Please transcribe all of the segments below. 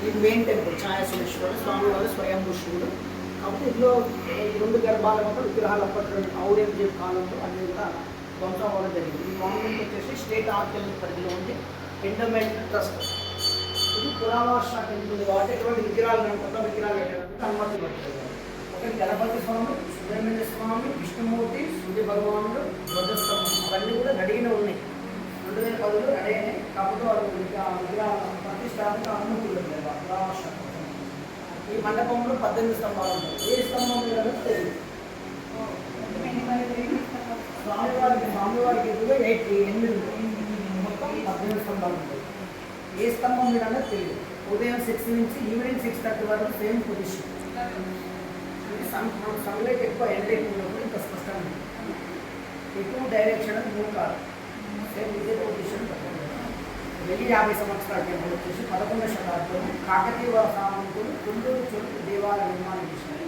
ఇది main temple ఛాయాసురేశ్వరుడు స్వామివారు స్వయంభూ శివుడు. కాబట్టి ఇందులో ఈ 2 గర్భాల వద్ద విగ్రహాలు అప్పట్లో ఔరంగజేబు కాలంలో అన్ని కూడా ధ్వంసం అవ్వడం జరిగింది. ఈ మాన్యుమెంట్ వచ్చేసి స్టేట్ ఆర్కియాలజీ పరిధిలో ఉంది, ఎండోమెంట్ ట్రస్ట్. ఇది పురావస్తు శాఖ ఉంటుంది కాబట్టి ఎటువంటి విగ్రహాలు కొత్త విగ్రహాలు పెట్టడానికి అనుమతి పడుతుంది. ఒకటి గణపతి స్వామి, సుబ్రహ్మణ్య స్వామి, విష్ణుమూర్తి, సూర్య భగవానుడు, ధ్వజస్తంభం అవన్నీ కూడా రెడీగానే ఉన్నాయి. 2010లో రెడీ అయినాయి. కాకపోతే వాళ్ళు విగ్రహ ప్రతిష్టాపన అనుమతి లేదు పురావస్తు శాఖ. ఈ మండపంలో 18 స్తంభాలు ఉన్నాయి. ఏ స్తంభం మీద తెలియదు. స్వామివారికి ఎదురుగా 8 మొత్తం 18 స్తంభాలు ఉంటాయి. ఏ స్తంభం మీద అనేది తెలియదు. ఉదయం 6 నుంచి ఈవినింగ్ 6:30 వరకు సేమ్ పొజిషన్. ఇది సన్లైట్ ఎక్కువ ఎండెక్ ఉన్నప్పుడు ఇంకా స్పష్టంగా ఉంది. ఎక్కువ డైరెక్షన్ అని 3 కాదు, సేమ్ ఇదే పొజిషన్. 1050 సంవత్సరాల టెంపుల్ వచ్చేసి 11వ శతాబ్దంలో కాకతీయ సామంతులు కుండూరు చుట్టూ దేవాలయ నిర్మాణం చేశారు.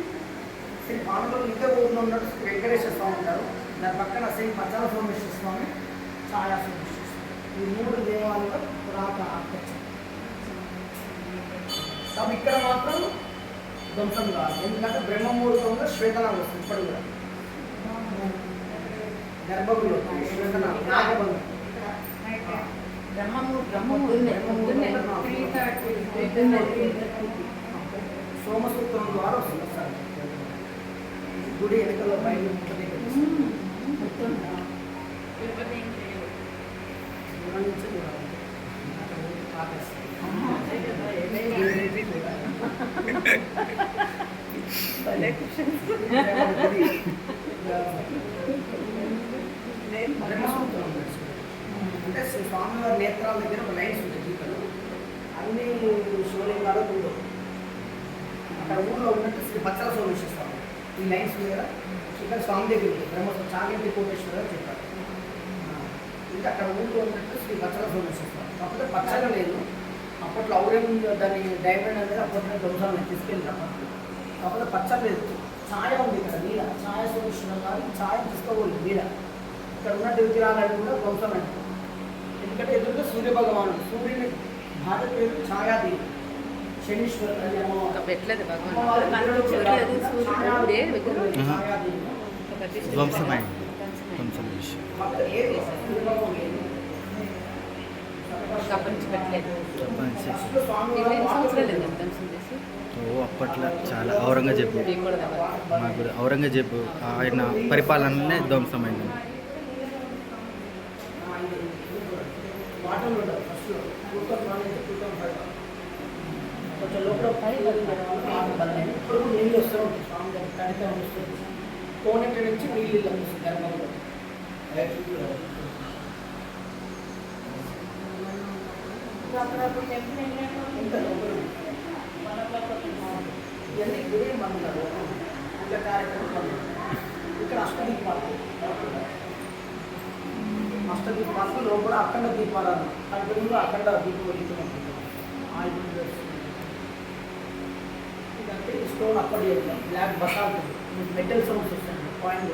శ్రీ పాండవులు ఇంకా ఊరిలో ఉన్నట్టు శ్రీ వెంకటేశ్వర స్వామి ఉంటారు. దాని పక్కన శ్రీ పచ్చాల సోమేశ్వర స్వామి, ఛాయా సోమేశ్వర స్వామి. ఈ 3 దేవాలయాలు పురాతన ఆర్కిటెక్చర్. కాబట్టి ఇక్కడ మాత్రం ధ్వంసం కాదు, ఎందుకంటే బ్రహ్మముహూర్తంలో శ్వేతనాలు వస్తుంది. ఇప్పుడు కూడా గర్భగుడిలో శ్వేతనాలు నాగబంధం సోమసూత్రం ద్వారా వస్తుంది సార్. గుడి వెనుకల్లో బయట అంటే స్వామివారి నేత్రాల దగ్గర ఒక లైన్స్ ఉంటాయి గీతలు. అన్ని శివలింగాలు ఉండవు. అక్కడ ఊళ్ళో ఉన్నట్టు శ్రీ పచ్చల సోమేశ్వర స్వామి ఈ లైన్స్ ఉంది కదా, ఇక్కడ స్వామి దగ్గర ఉంటుంది. బ్రహ్మోత్సవం చాగంటి కోటేశ్వర గారు చెప్పారు. ఇంకా అక్కడ ఊళ్ళో ఉన్నట్టు శ్రీ పచ్చల సోమేశ్వర స్వామి. కాకపోతే పచ్చగా లేదు. అప్పట్లో ఔరంగ దాన్ని డైమండ్ అనేది అప్పట్లో ధ్వంసాలను తీసుకెళ్ళి అప్పట్లో. కాకపోతే పచ్చగా లేదు. ఛాయ ఉంది ఇక్కడ నీడ, ఛాయ సోమేశ్వరం కానీ ఛాయ తీసుకోకూడదు నీడ. ఇక్కడ ఉన్నట్టు విగ్రహాలన్నీ కూడా ధ్వంసమైనవి. ఎందుకంటే ఎదురుగా సూర్య భగవానుడు, సూర్యుని భార్య పేరు ఛాయాదేవి, శనీశ్వరు అప్పట్లో చాలా ఔరంగజేబు ఆయన పరిపాలననే ధ్వంసమైంది. కొంచెం లోపల ఇప్పుడు నీళ్ళు వస్తూ ఉంటుంది. స్వామి దగ్గర కడితం వస్తుంది. కోనెట్ నుంచి నీళ్ళు వస్తుంది గర్భంలో. ఇవన్నీ గుడి మందులు పూజ కార్యక్రమం. ఇక్కడ అష్టదీపాలు లోపల అఖండ దీపాలను కంటిన్యూగా అఖండ దీపం వెళ్తున్నట్టు ఇదంటే స్టోన్ అప్పటి బ్లాక్ బసాల్ట్ మెటల్ సౌండ్స్ వస్తాయండి. పాయింట్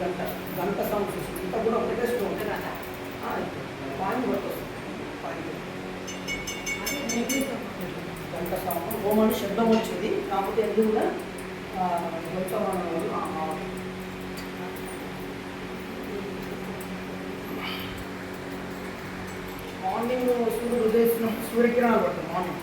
గంట గంట సౌండ్స్ వస్తుంది. ఇంత కూడా ఒకటే స్టోన్ పాయింట్ వర్క్ వస్తుంది. గంట సౌండ్ హోమని శబ్దం వచ్చింది. కాకపోతే ఎందుకు కూడా మార్నింగ్ సూర్యుడు ఉదయిస్తున్న సూర్యకిరణాలు పడుతుంది. మార్నింగ్